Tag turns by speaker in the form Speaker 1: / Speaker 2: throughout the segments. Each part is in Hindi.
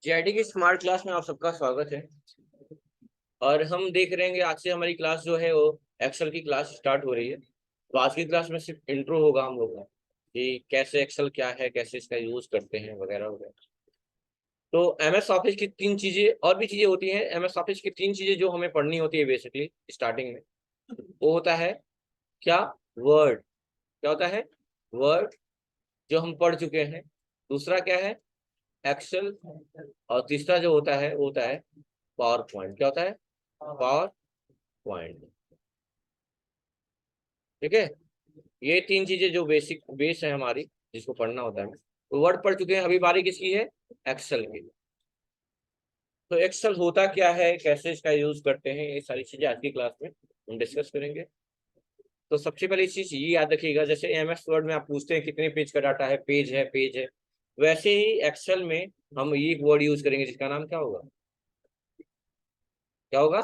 Speaker 1: जीआईटी की स्मार्ट क्लास में आप सबका स्वागत है। और हम देख रहे हैं कि आज से हमारी क्लास जो है वो एक्सेल की क्लास स्टार्ट हो रही है। तो आज की क्लास में सिर्फ इंट्रो होगा हम लोग का कि कैसे एक्सेल क्या है, कैसे इसका यूज करते हैं वगैरह वगैरह। तो एमएस ऑफिस की तीन चीजें और भी चीजें होती हैं। एमएस ऑफिस की तीन चीजें जो हमें पढ़नी होती है बेसिकली स्टार्टिंग में, वो होता है क्या? वर्ड। क्या होता है? वर्ड, जो हम पढ़ चुके हैं। दूसरा क्या है? एक्सेल। और तीसरा जो होता है वो होता है पावर पॉइंट। क्या होता है? Power point. ठीक है। ये तीन चीजें जो बेसिक बेस है हमारी, जिसको पढ़ना होता है। तो वर्ड पढ़ चुके हैं, अभी बारी किसकी है? एक्सेल की। तो एक्सेल होता क्या है, कैसे इसका यूज करते हैं, ये सारी चीजें आज की क्लास में हम डिस्कस करेंगे। तो सबसे पहले चीज ये याद रखिएगा, जैसे एमएस वर्ड में आप पूछते हैं कितने पेज का डाटा है, पेज है, पेज है। वैसे ही एक्सेल में हम ये एक वर्ड यूज करेंगे जिसका नाम क्या होगा? क्या होगा?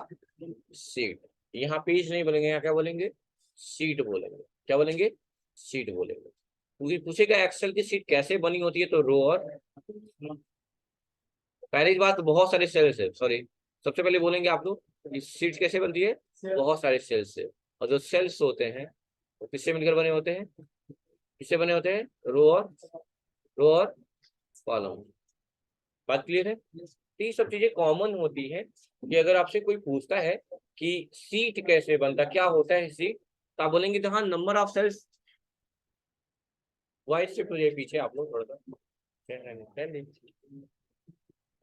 Speaker 1: सीट। यहाँ पेज नहीं बोलेंगे, यहाँ क्या बोलेंगे? सीट बोलेंगे। क्या बोलेंगे? सीट बोलेंगे। क्योंकि पूछेगा एक्सेल की सीट कैसे बनी होती है, तो रो और पहली बात, बहुत सारे सेल्स है, सॉरी। सबसे पहले बोलेंगे आप लोग कि सीट कैसे बनती है? बहुत सारे सेल्स से। और जो सेल्स होते हैं वो किससे मिलकर बने होते हैं? किससे बने होते हैं? रो और कॉलम। बात क्लियर है? तो ये सब चीजें कॉमन होती है कि अगर आपसे कोई पूछता है कि सीट कैसे बनता, क्या होता है सीट, तो आप बोलेंगे तो हाँ, number of cells. White shift हो जाए पीछे आप लोग थोड़ा सा,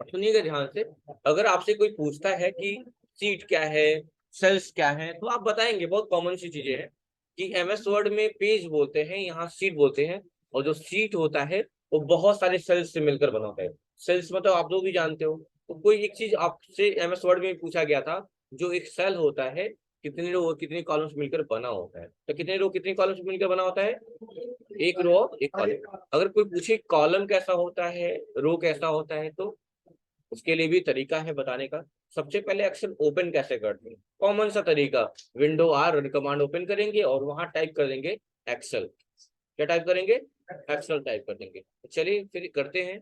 Speaker 1: सुनिएगा ध्यान से। अगर आपसे कोई पूछता है कि सीट क्या है, सेल्स क्या है, तो आप बताएंगे बहुत कॉमन सी चीजें हैं कि एमएस वर्ड में पेज बोलते हैं, यहाँ सीट बोलते हैं। और जो सीट होता है वो बहुत सारे सेल्स से मिलकर बना होता है। सेल्स मतलब आप लोग भी जानते हो। तो कोई एक चीज आपसे एमएस वर्ड में पूछा गया था, जो एक सेल होता है, कितने रो और कितने कॉलम्स मिलकर बना होता है। तो कितने रो कितने कॉलम्स मिलकर बना होता है? एक रो एक कॉलम। अगर कोई पूछे कॉलम कैसा होता है, रो कैसा होता है, तो उसके लिए भी तरीका है बताने का। सबसे पहले एक्सेल ओपन कैसे करते हैं, कॉमन सा तरीका। विंडो आर और कमांड ओपन करेंगे और वहां टाइप कर देंगे एक्सेल। क्या टाइप करेंगे? एक्सेल टाइप कर देंगे। तो चलिए फिर करते हैं।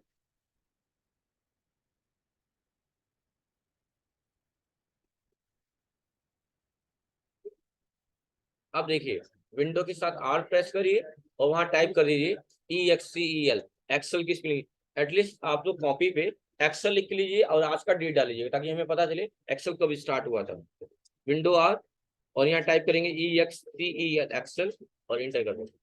Speaker 1: अब देखिए, विंडो के साथ आर प्रेस करिए और वहां टाइप कर दीजिए EXCEL, एक्सेल की स्पेलिंग। एटलीस्ट आप लोग कॉपी पे एक्सेल लिख लीजिए और आज का डेट डाल लीजिए ताकि हमें पता चले एक्सेल कब स्टार्ट हुआ था। विंडो आर और यहाँ टाइप करेंगे EXCEL एक्सेल और इंटर कर देंगे।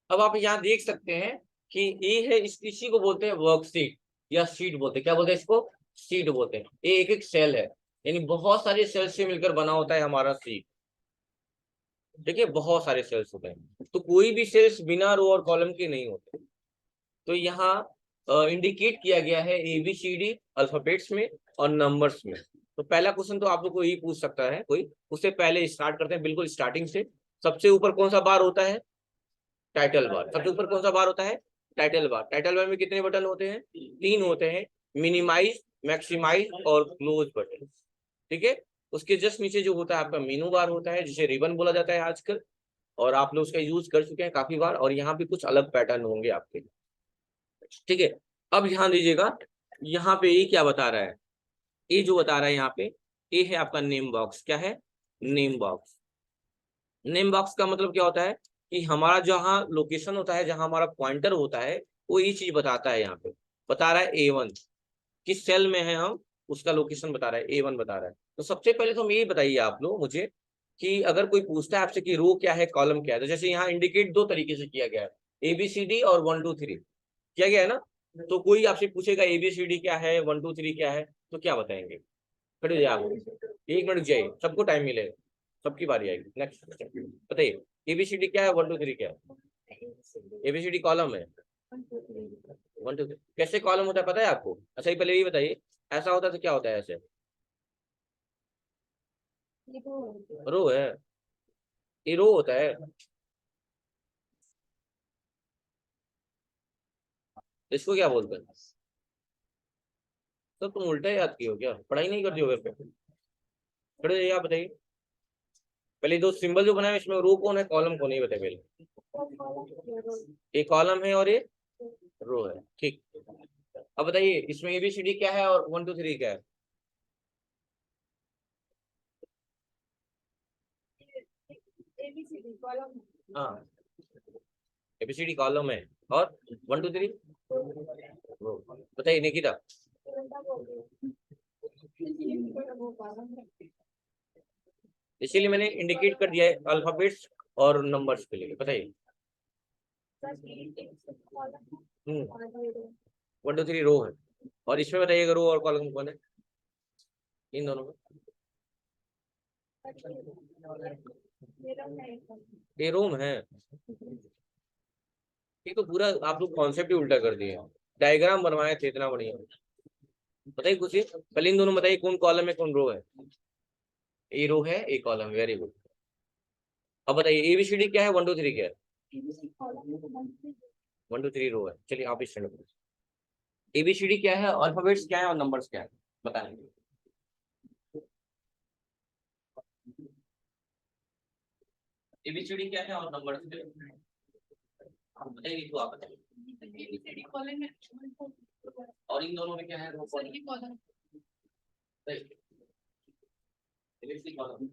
Speaker 1: अब आप यहाँ देख सकते हैं कि ये है, इसी को बोलते हैं वर्कशीट या शीट बोलते हैं। क्या बोलते हैं इसको? शीट बोलते हैं। ये एक एक सेल है, यानी बहुत सारे सेल से मिलकर बना होता है हमारा शीट। देखिए बहुत सारे सेल्स होते हैं, तो कोई भी सेल्स बिना रो और कॉलम के नहीं होते। तो यहाँ इंडिकेट किया गया है ABCD अल्फाबेट्स में और नंबर्स में। तो पहला क्वेश्चन तो आप लोग को यही पूछ सकता है कोई। उससे पहले स्टार्ट करते हैं बिल्कुल स्टार्टिंग से। सबसे ऊपर कौन सा बार होता है? Title bar. सबसे ऊपर कौन सा बार होता है? Title bar. टाइटल बार में कितने बटन होते हैं? तीन होते हैं। मिनिमाइज, मैक्सिमाइज और क्लोज बटन। ठीक है। उसके जस्ट नीचे जो होता है आपका मेनू बार होता है, जिसे रिबन बोला जाता है आजकल। और आप लोग उसका यूज कर चुके हैं काफी बार, और यहाँ पे कुछ अलग पैटर्न होंगे आपके। ठीक है। अब ध्यान दीजिएगा, यहाँ पे ये क्या बता रहा है? ये जो बता रहा है यहाँ पे, ये है आपका नेम बॉक्स। क्या है? Name box. नेम बॉक्स का मतलब क्या होता है कि हमारा जहाँ लोकेशन होता है, जहाँ हमारा पॉइंटर होता है, वो ये चीज बताता है। यहाँ पे बता रहा है A1, किस सेल में है हम, उसका लोकेशन बता रहा है, A1 बता रहा है। तो सबसे पहले तो हम यही बताइए आप लोग मुझे कि अगर कोई पूछता है आपसे कि रो क्या है, कॉलम क्या है, तो जैसे यहाँ इंडिकेट दो तरीके से किया गया है, ABCD और 1 2 3 किया गया है ना। तो कोई आपसे पूछेगा ABCD क्या है, 1 2 3 क्या है, तो क्या बताएंगे? खड़े हो जाइए आप, 1 मिनट जाइए, सबको टाइम मिलेगा, सबकी बारी आएगी। नेक्स्ट बताइए, ABCD क्या है, 1 2 3 क्या है? ABCD कॉलम है। 1 2 3 कैसे कॉलम होता है पता है आपको? अच्छा, ये पहले ये बताइए, ऐसा होता है तो क्या होता है ऐसे? रो है। ये रो होता है। इसको क्या बोलते हैं? तो तुम उल्टा याद किए हो क्या, पढ़ाई नहीं करती हो घर पे? खड़े जाइए, आप बताइए पहले दो सिंबल जो बनाए इसमें रो कौन है कॉलम कौन है, ये बताइए पहले। ये कॉलम है और ये रो है, ठीक। अब बताइए इसमें एबीसीडी क्या है और 1 2 3 क्या है? हाँ, एबीसीडी कॉलम है और 1 2 3 रो। बताइए निकिता। इसीलिए मैंने इंडिकेट कर दिया है अल्फाबेट्स और नंबर्स के लिए। बताइए। 1 2 3 रो है, और इसमें बताइएगा रो और कॉलम कौन है इन दोनों में? ये रोम है। ये तो पूरा आप लोग कॉन्सेप्ट ही उल्टा कर दिए, डायग्राम बनवाए थे इतना बढ़िया। बताइए कुछ ही, पहले इन दोनों बताइए कौन कॉलम है कौन रो है। ए रो है ए कॉलम, वेरी गुड। अब बताइए एबीसीडी क्या है 1 2 3 क्या है? 1 2 3 रो है। चलिए आप स्टैंड करो। एबीसीडी क्या है, अल्फाबेट्स क्या है और नंबर्स क्या है, बताएं। एबीसीडी क्या है और नंबर्स क्या है, आप बताइए, तो आप बताइए। और इन दोनों में क्या है, रो कॉलम। ABCD column.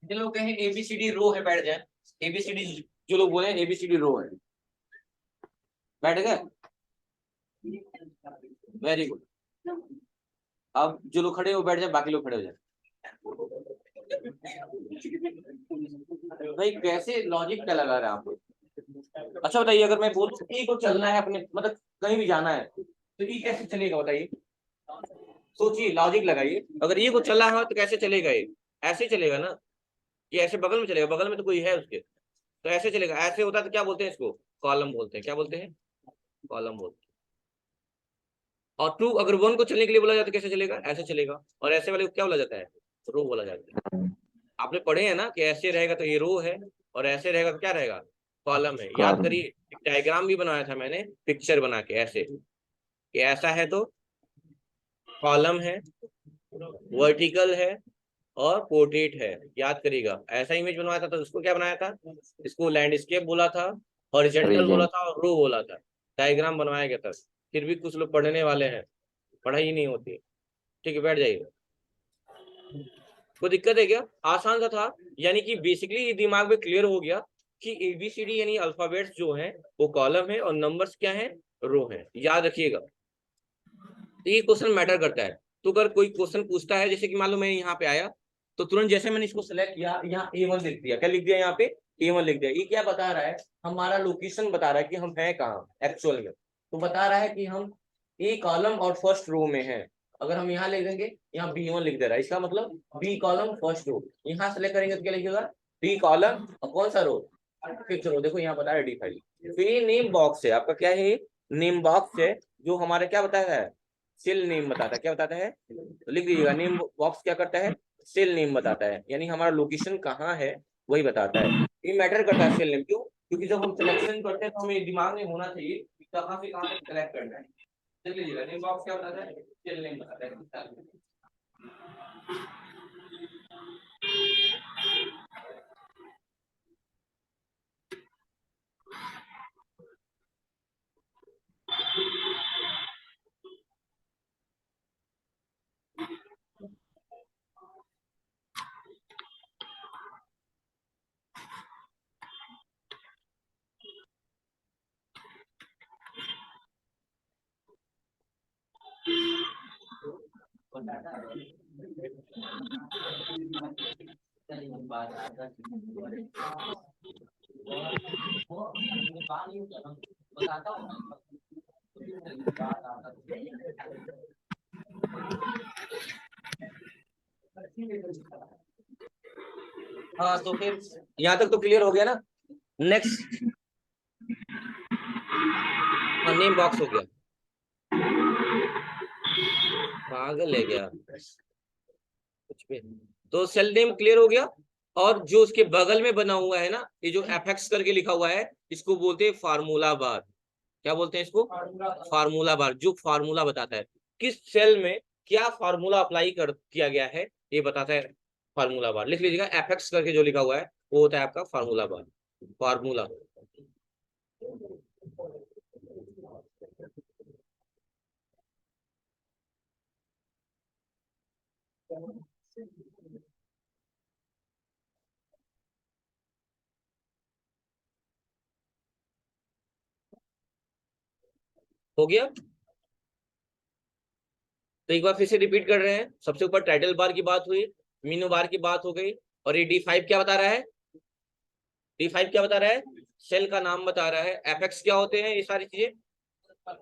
Speaker 1: जो लोग कहें एबीसीडी रो है बैठ जाए। एबीसीडी जो लोग बोले एबीसीडी रो है, बैठ गए, वेरी गुड। अब जो लोग खड़े हो बैठ जाए, बाकी लोग खड़े हो जाए। भाई कैसे लॉजिक क्या लगा रहे हैं आप लोग? अच्छा बताइए, अगर मैं बोलूं ई को चलना है अपने मतलब कहीं भी जाना है तो ई कैसे चलेगा बताइए? सोचिए, लॉजिक लगाइए, अगर ई को चलना है तो कैसे चलेगा ये? ऐसे ही चलेगा ना, ये ऐसे बगल में चलेगा, बगल में तो कोई है उसके, तो ऐसे चलेगा। ऐसे होता है तो क्या बोलते हैं इसको? कॉलम बोलते हैं। क्या बोलते हैं? कॉलम बोलते हैं। और टू अगर वन को चलने के लिए बोला जाता है कैसे चलेगा? ऐसे चलेगा। और ऐसे वाले को क्या बोला जाता है? रो बोला जाता है। आपने पढ़े हैं ना कि ऐसे रहेगा तो ये रो है, और ऐसे रहेगा तो क्या रहेगा? कॉलम है। याद करिए, एक डायग्राम भी बनाया था मैंने पिक्चर बना के ऐसे, कि ऐसा है तो कॉलम है, वर्टिकल है और पोर्ट्रेट है। याद करिएगा, ऐसा इमेज बनवाया था तो उसको क्या बनाया था? इसको लैंडस्केप बोला था, हॉरिजॉन्टल बोला था और रो बोला था। डायग्राम बनवाया गया था। फिर भी कुछ लोग पढ़ने वाले हैं, पढ़ाई ही नहीं होती। ठीक है, बैठ जाइए। कोई दिक्कत है क्या? आसान सा था। यानी कि बेसिकली ये दिमाग में क्लियर हो गया कि एबीसीडी यानी अल्फाबेट्स जो हैं वो कॉलम है और नंबर्स क्या है? रो है। याद रखिएगा, तो ये क्वेश्चन मैटर करता है। तो अगर कोई क्वेश्चन पूछता है, जैसे कि मान लो मैं यहाँ पे आया, तो तुरंत जैसे मैंने इसको सेलेक्ट किया, यहाँ A1 लिख दिया। क्या लिख दिया यहाँ पे? A1 लिख दिया। ये क्या बता रहा है? हमारा लोकेशन बता रहा है कि हम हैं कहाँ एक्चुअल में। तो बता रहा है कि हम ए कॉलम और फर्स्ट रो में हैं। अगर हम यहाँ लिख देंगे, यहाँ B1 लिख दे रहा है, इसका मतलब बी कॉलम फर्स्ट रो। यहाँ सेलेक्ट करेंगे तो क्या लिखेगा? बी कॉलम और कौन सा रो? फिफ्थ रो। देखो यहाँ बता रहा है D5। फिर ये नेम बॉक्स है आपका, क्या है? नेम बॉक्स है, जो हमारा क्या बताता है? सेल नेम बताता है। क्या बताता है? तो लिख दीजिएगा, नेम बॉक्स क्या करता है? सेल नेम बताता है, यानी हमारा लोकेशन कहाँ है वही बताता है। ये मैटर करता है सेल नेम, क्यों? क्योंकि जब हम सिलेक्शन करते हैं तो हमें दिमाग में होना चाहिए कि कहाँ से कहाँ तक सेलेक्ट करना है। देख लीजिएगा, नेम बॉक्स क्या बताता है? सेल नेम बताता है। हाँ तो फिर यहाँ तक तो क्लियर हो गया ना। नेक्स्ट, हाँ नेम बॉक्स हो गया। पागल है क्या कुछ भी। तो सेल नेम क्लियर हो गया। और जो उसके बगल में बना हुआ है ना, ये जो एफएक्स करके लिखा हुआ है, इसको बोलते हैं फार्मूला बार। क्या बोलते हैं इसको? फार्मूला बार, जो फार्मूला बताता है किस सेल में क्या फार्मूला अप्लाई कर किया गया है, ये बताता है फार्मूला बार। लिख लीजिएगा, एफएक्स करके जो लिखा हुआ है वो होता है आपका फार्मूला बार, फार्मूला। हो गया। तो एक बार फिर से रिपीट कर रहे हैं। सबसे ऊपर टाइटल बार की बात हुई, मीनू बार की बात हो गई, और ये D5 क्या बता रहा है? D5 क्या बता रहा है? सेल का नाम बता रहा है। एफएक्स क्या होते हैं? ये सारी चीजें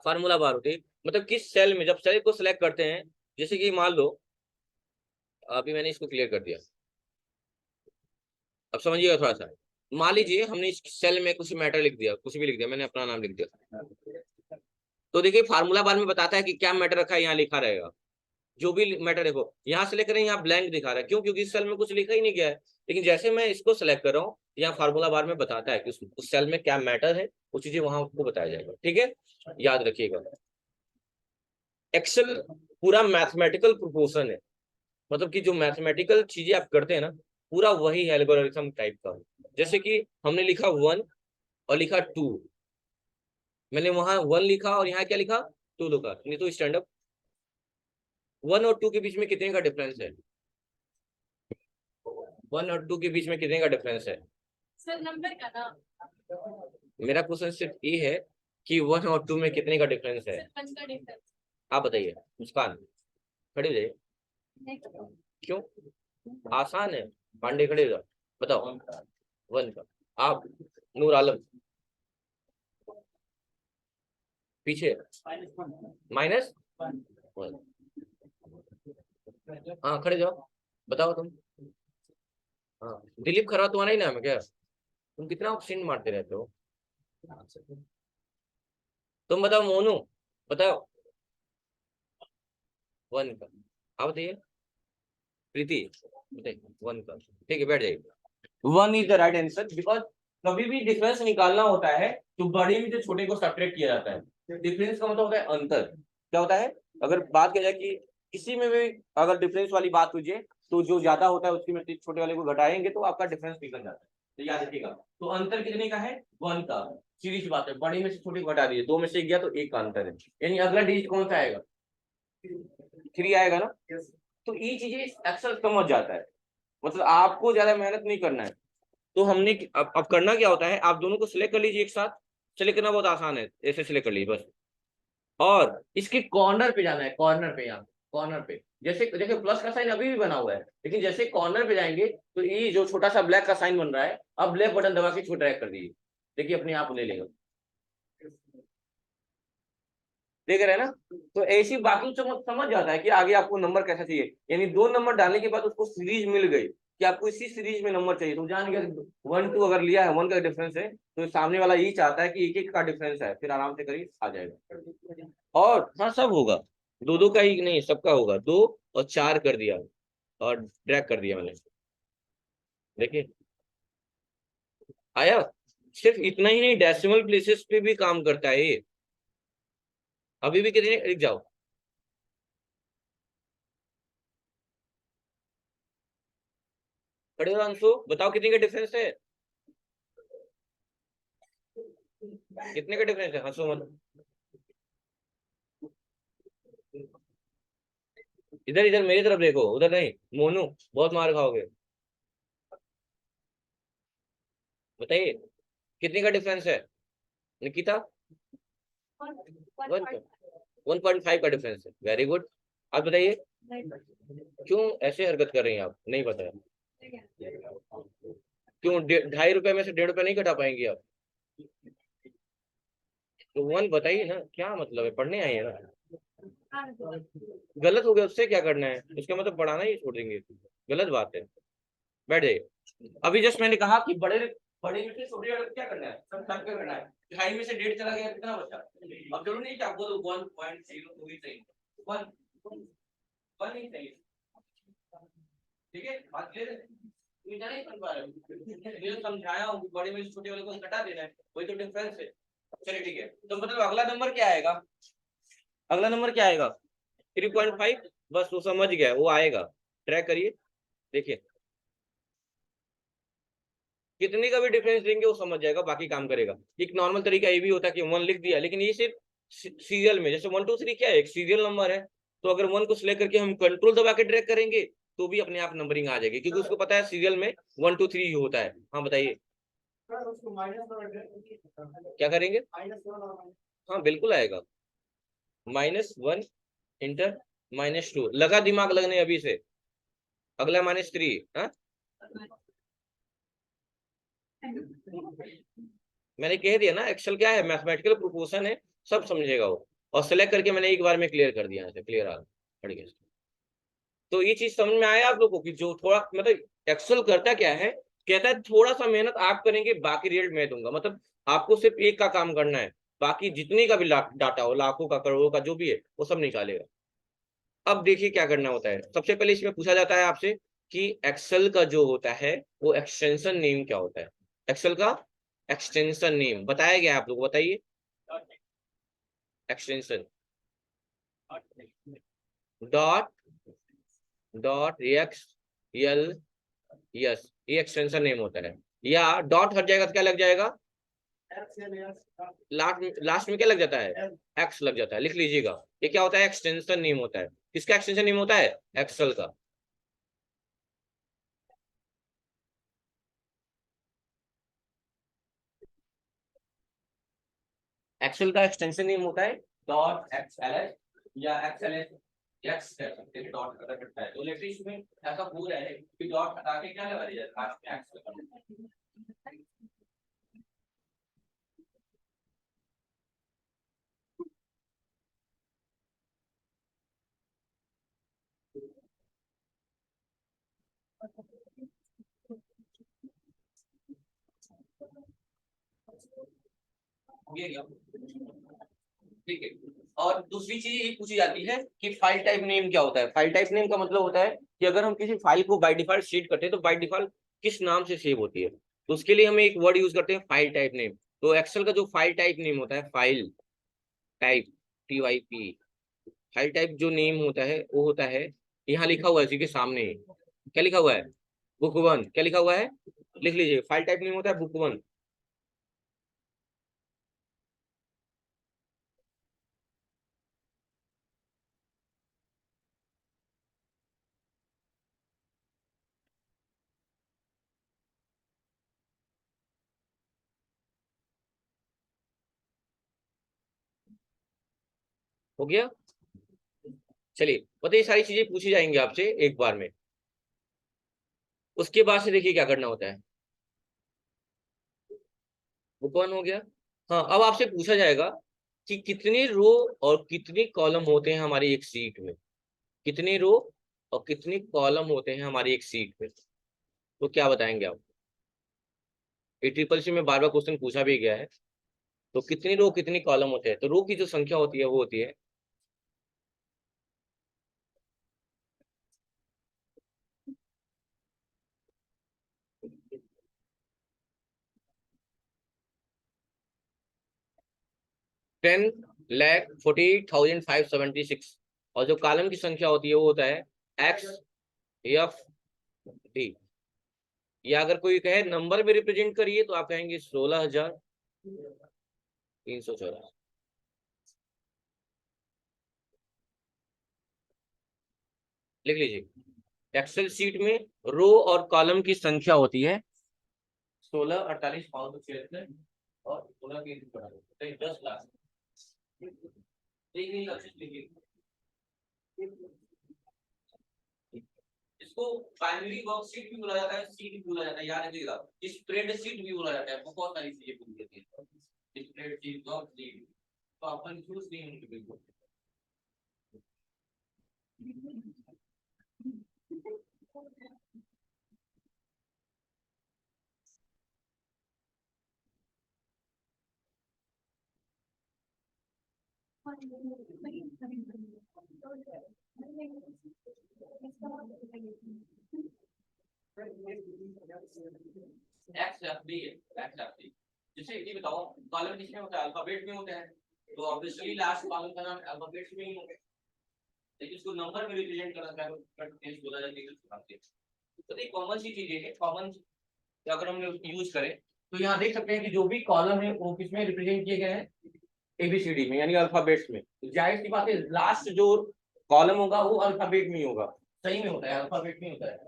Speaker 1: फार्मूला बार होती है। मतलब किस सेल में जब सेल को सिलेक्ट करते हैं, जैसे कि मान लो अभी मैंने इसको क्लियर कर दिया, अब समझिएगा थोड़ा सा। मान लीजिए हमने इस सेल में कुछ मैटर लिख दिया, कुछ भी लिख दिया, मैंने अपना नाम लिख दिया, तो देखिए फार्मूला बार में बताता है कि क्या मैटर रखा है, यहाँ लिखा रहेगा। जो भी मैटर देखो, यहाँ सेलेक्ट करें, यहाँ ब्लैंक दिखा रहा है, क्यों? क्योंकि इस सेल में कुछ लिखा ही नहीं गया है। लेकिन जैसे मैं इसको सेलेक्ट कर रहा हूँ, यहाँ फार्मूला बार में बताता है कि उस सेल में क्या मैटर है, वो चीजें वहां आपको बताया जाएगा। ठीक है, याद रखिएगा। एक्सेल पूरा मैथमेटिकल प्रोपोर्शन है, मतलब कि जो मैथमेटिकल चीजें आप करते हैं ना, पूरा वही है एल्गोरिथम टाइप का। जैसे कि हमने लिखा 1 और लिखा 2, मैंने वहां 1 लिखा और यहाँ क्या लिखा? 2 लिखा, नहीं तो स्टैंड अप। 1 और 2 के बीच में कितने का डिफरेंस है? 1 और 2 के बीच में कितने का डिफरेंस है?
Speaker 2: सर नंबर का ना।
Speaker 1: मेरा क्वेश्चन सिर्फ ये है कि 1 और 2 में कितने का डिफरेंस है?
Speaker 2: सर 5 का डिफरेंस।
Speaker 1: आप बताइए। मुस्कान खड़ी हो जाइए। क्यों? आसान है, पांडे खड़े हो जाओ, बताओ। 1 का। आप नूर आलम पीछे, -1। हाँ खड़े जाओ, बताओ तुम। हाँ दिलीप खरा तुम्हारा ही नाम है क्या? तुम कितना ऑप्शन मारते रहते हो। तुम बताओ मोनू, बताओ। 1 का। आप बताइए प्रीति, बताइए 1 का। ठीक है, बैठ जाइए। 1 is the right answer, because कभी भी डिफरेंस निकालना होता है तो बड़े में से छोटे को सब्ट्रैक्ट किया जाता है। डिफरेंस का मतलब होता है अंतर। क्या होता है? अगर बात किया जाए कि किसी में भी अगर डिफरेंस वाली बात कीजिए, तो जो ज्यादा होता है उसकी में से छोटे वाले को घटाएंगे तो आपका डिफरेंस निकल जाता है। तो याद रखिएगा। तो अंतर कितने का है? 1 का। सीधी सी बात है, बड़े में से छोटे को घटा दीजिए, 2 में से 1 गया तो 1 का अंतर है। यानी अगला डिजिट कौन सा आएगा? 3 आएगा ना। तो ये चीजें अक्सर समझ जाता है, मतलब आपको ज्यादा मेहनत नहीं करना है। तो हमने अब करना क्या होता है, आप दोनों को सिलेक्ट कर लीजिए एक साथ। सिलेक्ट करना बहुत आसान है, ऐसे सिलेक्ट कर लीजिए बस। और इसके कॉर्नर पे जाना है, कॉर्नर पे, यहाँ कॉर्नर पे। जैसे देखिए प्लस का साइन अभी भी बना हुआ है, लेकिन जैसे कॉर्नर पे जाएंगे तो ये जो छोटा सा ब्लैक का साइन बन रहा है, अब ब्लैक बटन दबा के इसको ड्रैग कर दीजिए, देखिए अपने आप ले लेगा। देख रहे हैं ना? तो ऐसी बाकी समझ जाता है कि आगे आपको नंबर कैसा चाहिए। यानी 2 नंबर डालने के बाद उसको सीरीज मिल गई कि आपको इसी सीरीज में नंबर चाहिए, तो जान गया 1 2 अगर लिया है, 1 का डिफरेंस है, तो सामने वाला यही चाहता है कि 1 1 का डिफरेंस है, फिर आराम से करिए आ जाएगा। और हाँ सब होगा, 2 2 का ही नहीं, सबका होगा। 2 और 4 कर दिया और ड्रैग कर दिया मैंने, देखिए आया। सिर्फ इतना ही नहीं, डेसिमल प्लेसेस पे भी काम करता है ये। अभी भी कितने लिख जाओ। खड़े हो अंशु, बताओ कितने का डिफरेंस है? कितने का डिफरेंस है? हंसो मत। इधर इधर मेरी तरफ देखो, उधर नहीं। मोनू बहुत मार खाओगे। बताइए कितने का डिफरेंस है? निकिता 1 1.5 का डिफरेंस है, वेरी गुड। आप बताइए क्यों ऐसे हरकत कर रही हैं आप, नहीं पता है क्यों? 2.5 रुपए में से 1.5 रुपए नहीं घटा पाएंगी आप? तो वन बताइए ना, क्या मतलब है, पढ़ने आई है ना? गलत हो गया, उससे क्या करना है, इसका मतलब पढ़ाना ही छोड़ देंगे, गलत बात है। बैठ जाइए। अभी जस्ट मैंने कहा कि बड़े बड़े में से छोटे वाले को क्या करना है, सब सब क्या करना है। 2.5 में से 1.5 चला गया, कितना बचा? अब जरूरी नहीं कि आपको तो 1.0 ही चाहिए, वन वन ही चाहिए। ठीक है, बात क्लियर है? ये नहीं समझ पा रहे हो, ये समझाया हूँ, बड़े में से छोटे वाले को घटा देना है, वही तो डिफरेंस है। चलिए ठीक है, तो मतलब अगला नंबर क्या आएगा? अगला नंबर क्या आएगा? 3.5। बस वो समझ गया, वो आएगा। ट्रैक करिए, देखिए कितने का भी डिफरेंस देंगे वो समझ जाएगा, बाकी काम करेगा। एक नॉर्मल तरीका ये भी होता है कि वन लिख दिया, लेकिन ये सिर्फ सीरियल में, जैसे 1 2 3 क्या है, एक सीरियल नंबर है। तो अगर वन को सिलेक्ट करके हम कंट्रोल दबा के ट्रैक करेंगे तो भी अपने आप नंबरिंग आ जाएगी, क्योंकि उसको पता है सीरियल में 1 2 3 ही होता है। हाँ बताइए, क्या करेंगे? हाँ बिल्कुल आएगा, -1 इंटर -2, लगा दिमाग लगने अभी से। अगला -3। हाँ मैंने कह दिया ना, एक्सेल क्या है, मैथमेटिकल प्रोपोर्शन है, सब समझेगा वो। और सेलेक्ट करके मैंने एक बार में क्लियर कर दिया, क्लियर आ गया। तो ये चीज समझ में आया आप लोगों को कि जो थोड़ा मतलब एक्सेल करता क्या है, कहता है थोड़ा सा मेहनत आप करेंगे, बाकी रिजल्ट मैं दूंगा। मतलब आपको सिर्फ एक का काम करना है, बाकी जितने का भी डाटा हो, लाखों का करोड़ों का जो भी है, वो सब निकालेगा। अब देखिए क्या करना होता है, सबसे पहले इसमें पूछा जाता है आपसे कि एक्सेल का जो होता है वो एक्सटेंशन नेम क्या होता है। एक्सेल का एक्सटेंशन नेम बताया गया है, आप लोग बताइए। Extension dot dot x L yes, ये एक्सटेंशन नेम होता है। या डॉट हट जाएगा तो क्या लग जाएगा? लास्ट में क्या लग जाता है? एक्स लग जाता है, लिख लीजिएगा। ये क्या होता है? एक्सटेंशन नेम होता है। किसका एक्सटेंशन नेम होता है? एक्सेल का। एक्सेल का एक्सटेंशन नेम होता है डॉट एक्सएलएस या एक्सएलएस एक्स कर सकते हैं, डॉट अगर करता है तो। लेकिन इसमें ऐसा हो रहा है कि डॉट हटा के क्या लगा दिया, लास्ट में एक्स लगा दिया। ये क्या? ठीक है। और दूसरी चीज ये पूछी जाती है कि फाइल टाइप नेम क्या होता है। फाइल टाइप नेम का मतलब होता है कि अगर हम किसी फाइल को बाय डिफॉल्ट सीड करते हैं तो बाय डिफॉल्ट किस नाम से सेव होती है, तो उसके लिए हम एक वर्ड यूज करते हैं, फाइल टाइप नेम। तो एक्सेल का जो फाइल टाइप नेम होता है, file type, TYP, file type जो नेम होता है वो होता है, यहाँ लिखा हुआ है इसी के सामने, क्या लिखा हुआ है? Book one. क्या लिखा हुआ है? लिख लीजिए, फाइल टाइप नेम होता है बुक वन। हो गया? चलिए बताइए, सारी चीजें पूछी जाएंगी आपसे एक बार में। उसके बाद से देखिए क्या करना होता है। बुक वन हो गया। हाँ, अब आपसे पूछा जाएगा कि कितने रो और कितने कॉलम होते हैं हमारी एक सीट में। कितने रो और कितने कॉलम होते हैं हमारी एक सीट में, तो क्या बताएंगे आप? ये ट्रिपल सी में बार बार क्वेश्चन पूछा भी गया है। तो कितनी रो कितनी कॉलम होते हैं, तो रो की जो संख्या होती है वो होती है 10,48,576। और जो कॉलम की संख्या होती है वो होता है XFD। या अगर कोई कहे नंबर में रिप्रेजेंट करिए तो आप कहेंगे 16,384। लिख लीजिए, एक्सेल शीट में रो और कॉलम की संख्या होती है 16, 48, 576 और 16 के 10 लाख। इसको प्राइमरी वर्कशीट भी बोला जाता है, सीट भी बोला जाता है, याद रखिएगा। स्प्रेडशीट भी बोला जाता है, बहुत सारी चीजें बोली जाती है, स्प्रेडशीट, वर्कशीट। तो आप कंफ्यूज नहीं होंगे बिल्कुल। एक्सएफडी है, एक्सएफडी। जैसे ये बताओ, कॉलम किसमें होता है? अल्फाबेट में होता है, तो ऑब्वियसली लास्ट कॉलम का नाम अल्फाबेट में ही होगा। लेकिन इसको नंबर में रिप्रेजेंट करना चाहे तो टेंस बोला जाता है। तो ये कॉमन सी चीजें हैं, कॉमन अगर हम यूज करें तो यहाँ देख सकते हैं कि जो भी कॉलम है वो किसमें रिप्रेजेंट किए गए हैं? एबीसीडी में, यानी अल्फाबेट्स में। जाहिर सी बात है लास्ट जो कॉलम होगा वो अल्फाबेट में ही होगा, सही में होता है, अल्फाबेट में होता है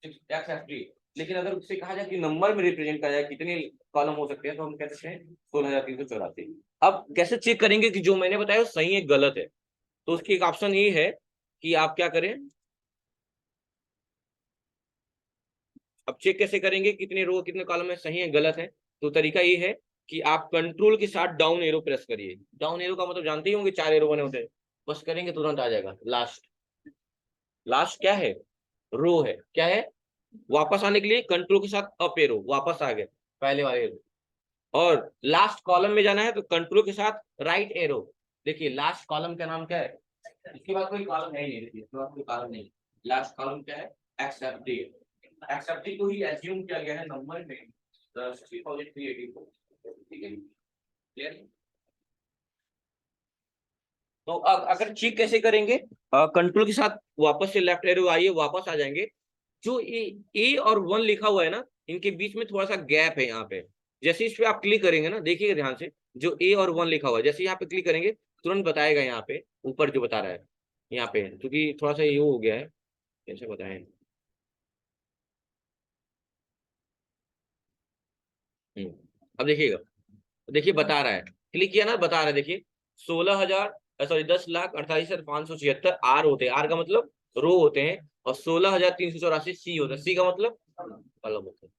Speaker 1: एक्सएफडी। लेकिन अगर उससे कहा जाए कि नंबर में रिप्रेजेंट किया जाए कितने कॉलम हो सकते हैं, तो हम कह सकते हैं 16,384। अब कैसे चेक करेंगे कि जो मैंने बताया वो सही है गलत है? तो उसकी एक ऑप्शन ये है कि आप क्या करें, अब चेक कैसे करेंगे कितने रो कितने कॉलम में सही है गलत है? तो तरीका ये है कि आप कंट्रोल के साथ डाउन एरो प्रेस करिए। डाउन एरो का मतलब जानते ही होंगे, 4 एरो बने होते हैं, बस करेंगे तुरंत आ जाएगा लास्ट। लास्ट क्या है? रो है। क्या है? वापस आने के लिए कंट्रोल के साथ अप एरो, वापस आ गए पहले वाले एरो। और लास्ट कॉलम में जाना है तो कंट्रोल के साथ राइट एरो। देखिए लास्ट कॉलम का नाम क्या है? इसके बाद कोई कॉलम है ही नहीं, देखिए इसके बाद कोई कॉलम नहीं। लास्ट कॉलम क्या है? एक्सेप्ट। एक्सेप्टी को ही एज्यूम किया गया है नंबर में 6384। ठीक है, क्लियर? तो अगर चेक कैसे करेंगे? कंट्रोल के साथ वापस से लेफ्ट एरो आइए, वापस आ जाएंगे। जो ए और 1 लिखा हुआ है ना, इनके बीच में थोड़ा सा गैप है यहाँ पे। जैसे इस पे आप क्लिक करेंगे ना, देखिएगा ध्यान से, जो ए और 1 लिखा हुआ है, जैसे यहाँ पे क्लिक करेंगे तुरंत बताएगा यहाँ पे ऊपर जो बता रहा है यहाँ पे, क्योंकि थोड़ा सा ये हो गया है, कैसे बताएं। अब देखिएगा, देखिए बता रहा है, क्लिक किया ना, बता रहा है, देखिए 16,000, सॉरी 10,48,576 आर होते हैं, आर का मतलब रो होते हैं, और 16,384 सी होता है, सी का मतलब कॉलम होते हैं।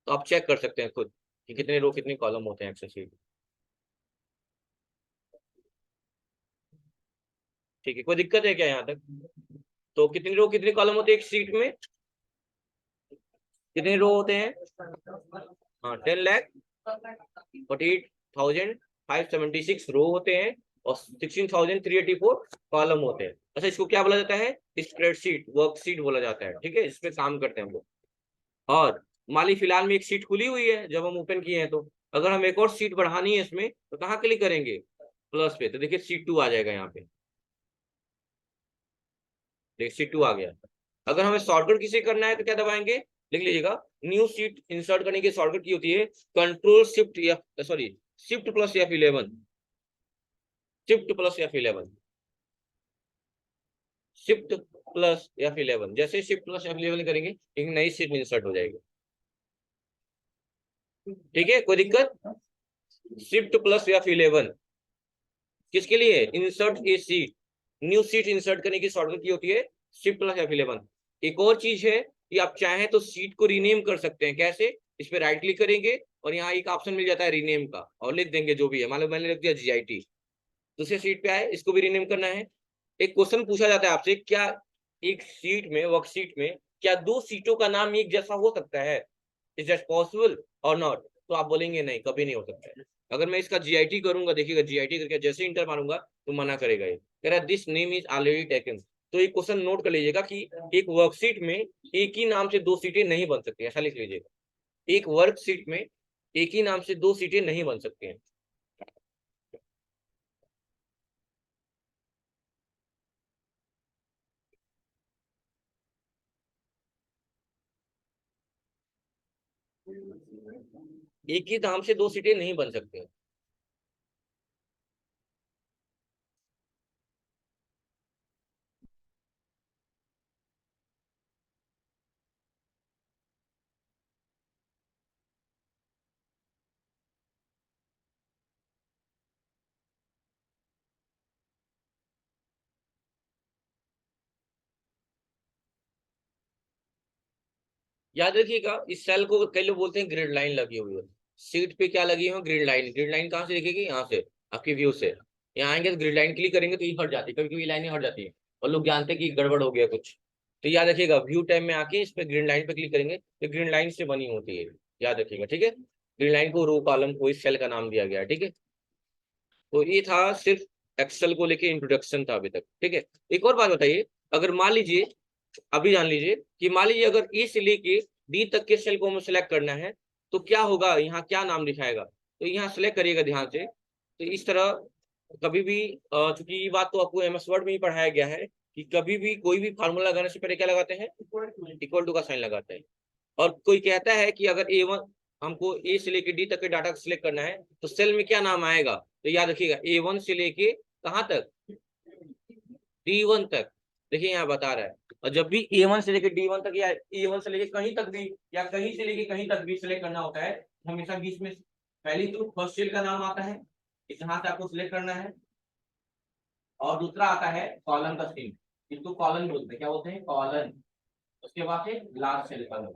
Speaker 1: तो आप चेक कर सकते हैं खुद कि कितने रो कितने कॉलम होते हैं एक्सेल शीट। ठीक है, कोई दिक्कत है क्या यहाँ तक? तो कितनी रो कितने कॉलम होते हैं एक शीट में? कितने रो होते हैं? हाँ, 10,48,576 रो होते हैं, और 16,384 कॉलम होते हैं। अच्छा, इसको क्या बोला जाता है? स्प्रेडशीट, वर्कशीट बोला जाता है। ठीक है, इसमें काम करते हैं हम लोग। और मान ली फिलहाल में एक सीट खुली हुई है, जब हम ओपन किए हैं, तो अगर हम एक और सीट बढ़ानी है इसमें तो कहाँ क्लिक करेंगे? प्लस पे, तो देखिए सीट 2 आ जाएगा यहाँ पे। देखिए सीट 2 आ गया। अगर हमें शॉर्टकट किसे करना है तो क्या दबाएंगे? लिख लीजिएगा, न्यू सीट इंसर्ट करने की शॉर्टकट की होती है control shift F, sorry shift plus F11। Shift plus F11। Shift plus F11, जैसे शिफ्ट प्लस F11 करेंगे एक नई सीट इंसर्ट हो जाएगी। ठीक है, कोई दिक्कत? शिफ्ट प्लस F11 किसके लिए? इंसर्ट ए सीट, न्यू सीट इंसर्ट करने की शॉर्टकट की होती है शिफ्ट प्लस F11। एक और चीज है कि आप चाहें तो सीट को रीनेम कर सकते हैं। कैसे? इस पे राइट क्लिक करेंगे और यहाँ एक ऑप्शन मिल जाता है रीनेम का, और लिख देंगे जो भी है, मान लो मैंने लिख दिया GIT। दूसरे सीट पे आए, इसको भी रीनेम करना है। एक क्वेश्चन पूछा जाता है आपसे, क्या एक सीट में, वर्कशीट में, क्या दो सीटों का नाम एक जैसा हो सकता है? इज दैट पॉसिबल और नॉट? तो आप बोलेंगे नहीं, कभी नहीं हो सकता है। अगर मैं इसका GIT करूंगा, देखिएगा GIT करके जैसे इंटर मारूंगा तो मना करेगा, ये कह रहा है this name is already taken. तो एक क्वेश्चन नोट कर लीजिएगा कि एक वर्कशीट में एक ही नाम से दो सीटें नहीं बन सकती, ऐसा लिख लीजिएगा। एक वर्कशीट में एक ही नाम से दो सीटें नहीं बन सकती हैं। एक ही नाम से दो सीटें नहीं बन सकती हैं। याद रखिएगा, इस सेल को कई लोग बोलते हैं ग्रिड लाइन लगी हुई है। सीट पे क्या लगी है? Grid line. ग्रिड लाइन कहाँ से दिखेगी? यहाँ से, आपकी व्यू से। यहाँ आएंगे तो ग्रिड लाइन क्लिक करेंगे तो ये हट जाती है, कभी कभी लाइनें हट जाती है और लोग जानते हैं कि गड़बड़ हो गया कुछ। तो याद रखिएगा, व्यू टाइम में आके इस पे ग्रिड लाइन पे क्लिक करेंगे तो ग्रिड लाइन से बनी होती है, याद रखिएगा, ठीक है। ग्रिड लाइन को, रो कॉलम को इस सेल का नाम दिया गया है, ठीक है। तो ये था सिर्फ एक्सेल को लेके इंट्रोडक्शन था अभी तक, ठीक है। एक और बात बताइए, अगर मान लीजिए, अभी जान लीजिए कि मान लीजिए अगर ई से लेके डी तक के सेल को हमें सेलेक्ट करना है तो क्या होगा, यहाँ क्या नाम दिखाएगा? तो यहाँ सेलेक्ट करिएगा ध्यान से, तो इस तरह कभी भी चूंकि ये बात तो आपको एमएस वर्ड में ही पढ़ाया गया है कि कभी भी कोई भी फार्मूला लगाने से पहले क्या लगाते हैं? इक्वल टू का साइन लगाते हैं। और कोई कहता है कि अगर A1, हमको ए से लेके डी तक के डाटा सिलेक्ट करना है तो सेल में क्या नाम आएगा? तो याद रखिएगा, A1 से लेके कहाँ तक? D1 तक। देखिए यहाँ बता रहा है, और जब भी A1 से लेके D1 तक या A1 से लेके कहीं तक भी या कहीं से लेके कहीं तक भी सिलेक्ट करना होता है, हमेशा बीच में पहली तो फर्स्ट सेल का नाम आता है, यहाँ से आपको सिलेक्ट करना है। और दूसरा आता है कॉलम का सीन, इसको कॉलन बोलते हैं। क्या बोलते हैं? कॉलन। उसके बाद से लास्ट सेल का नाम।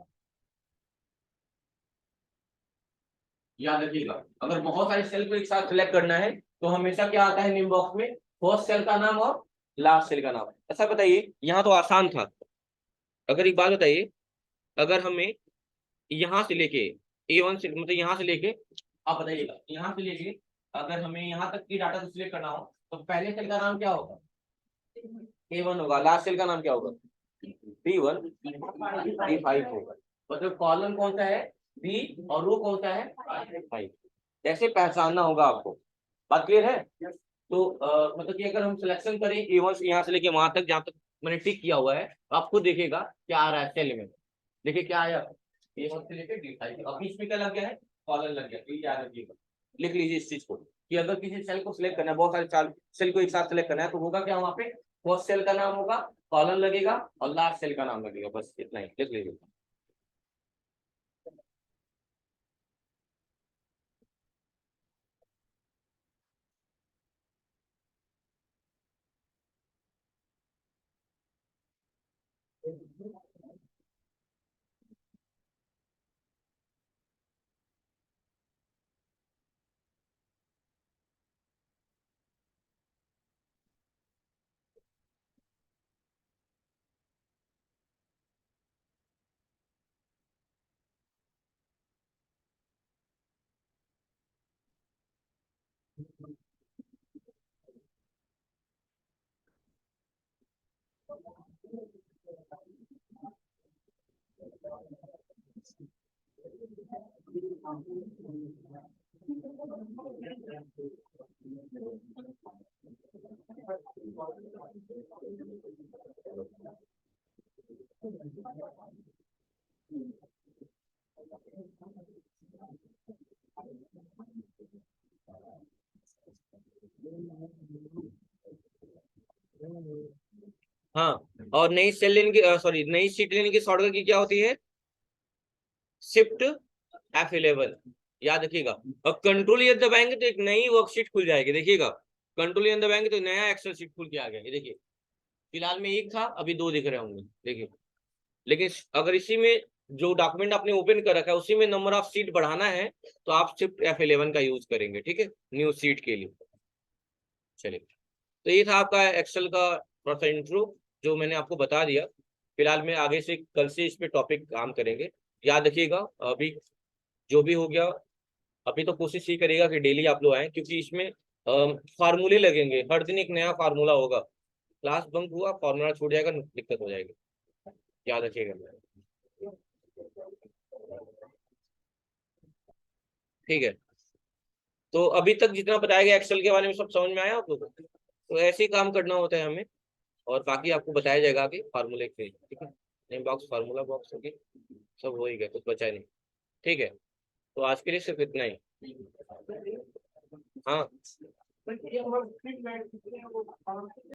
Speaker 1: याद रखिएगा, अगर बहुत सारे सेल को एक साथ सिलेक्ट करना है तो हमेशा क्या आता है नेम बॉक्स में? फर्स्ट सेल का नाम और लास्ट सेल का नाम। ऐसा बताइए, यहाँ तो आसान था। अगर एक बात बताइए, अगर हमें यहाँ से लेके A1 से, मतलब यहाँ से लेके, आप बताइएगा, यहाँ से लेके अगर हमें यहाँ तक की डाटा को सिलेक्ट करना हो तो पहले सेल का नाम क्या होगा? A1 होगा। लास्ट सेल का नाम क्या होगा? B1, B5 होगा। मतलब कॉलम कौन सा है? बी, और रो कौन सा है? 5। ऐसे पहचानना होगा आपको। बात क्लियर है? तो मतलब कि अगर हम सिलेक्शन करें A1 से यहाँ से लेके वहां तक जहां तक मैंने टिक किया हुआ है, आप खुद देखिएगा क्या आ रहा है सेल में। देखिए क्या आया, A1 से लेके D5। अब बीच में क्या लग गया है? कॉलम लग गया। तो ये याद रखिएगा, लिख लीजिए इस चीज को कि अगर किसी सेल को सिलेक्ट करना है, बहुत सारे चार सेल को एक साथ सिलेक्ट करना है, तो होगा क्या? वहां पे फर्स्ट सेल का नाम होगा, कॉलम लगेगा और लास्ट सेल का नाम लगेगा, बस इतना ही लिख लीजिए। हाँ, और नई सेल लेने की, सॉरी, नई सीट लेने की शॉर्टकट की क्या होती है? Shift F11। याद रखिएगा। और कंट्रोल ये दबाएंगे तो एक नई वर्कशीट खुल जाएगी, देखिएगा। कंट्रोल ये दबाएंगे तो नया एक्सेल शीट खुल के आ गया, ये देखिए। फिलहाल में एक था, अभी दो दिख रहे होंगे, देखिए। लेकिन अगर इसी में जो डॉक्यूमेंट आपने ओपन कर रखा है उसी में नंबर ऑफ सीट बढ़ाना है तो आप शिफ्ट F11 का यूज करेंगे, ठीक है, न्यू सीट के लिए। चलिए, तो ये था आपका एक्सेल का थोड़ा सा इंट्रो, जो मैंने आपको बता दिया। फिलहाल में आगे से कल से इस पे टॉपिक काम करेंगे। याद रखिएगा, अभी जो भी हो गया, अभी तो कोशिश ही करेगा कि डेली आप लोग आए, क्योंकि इसमें फार्मूले लगेंगे, हर दिन एक नया फार्मूला होगा। क्लास बंक हुआ, फार्मूला छूट जाएगा, दिक्कत हो जाएगी। याद रखिएगा, ठीक है। तो अभी तक जितना बताया गया एक्सेल के बारे में सब समझ में आया आप लोगों को? तो ऐसे ही काम करना होता है हमें, और बाकी आपको बताया जाएगा कि फार्मूले के, ठीक है। Name box, formula box, okay, सब हो ही गया, कुछ बचा नहीं। ठीक है, तो आज के लिए सिर्फ इतना ही। हाँ।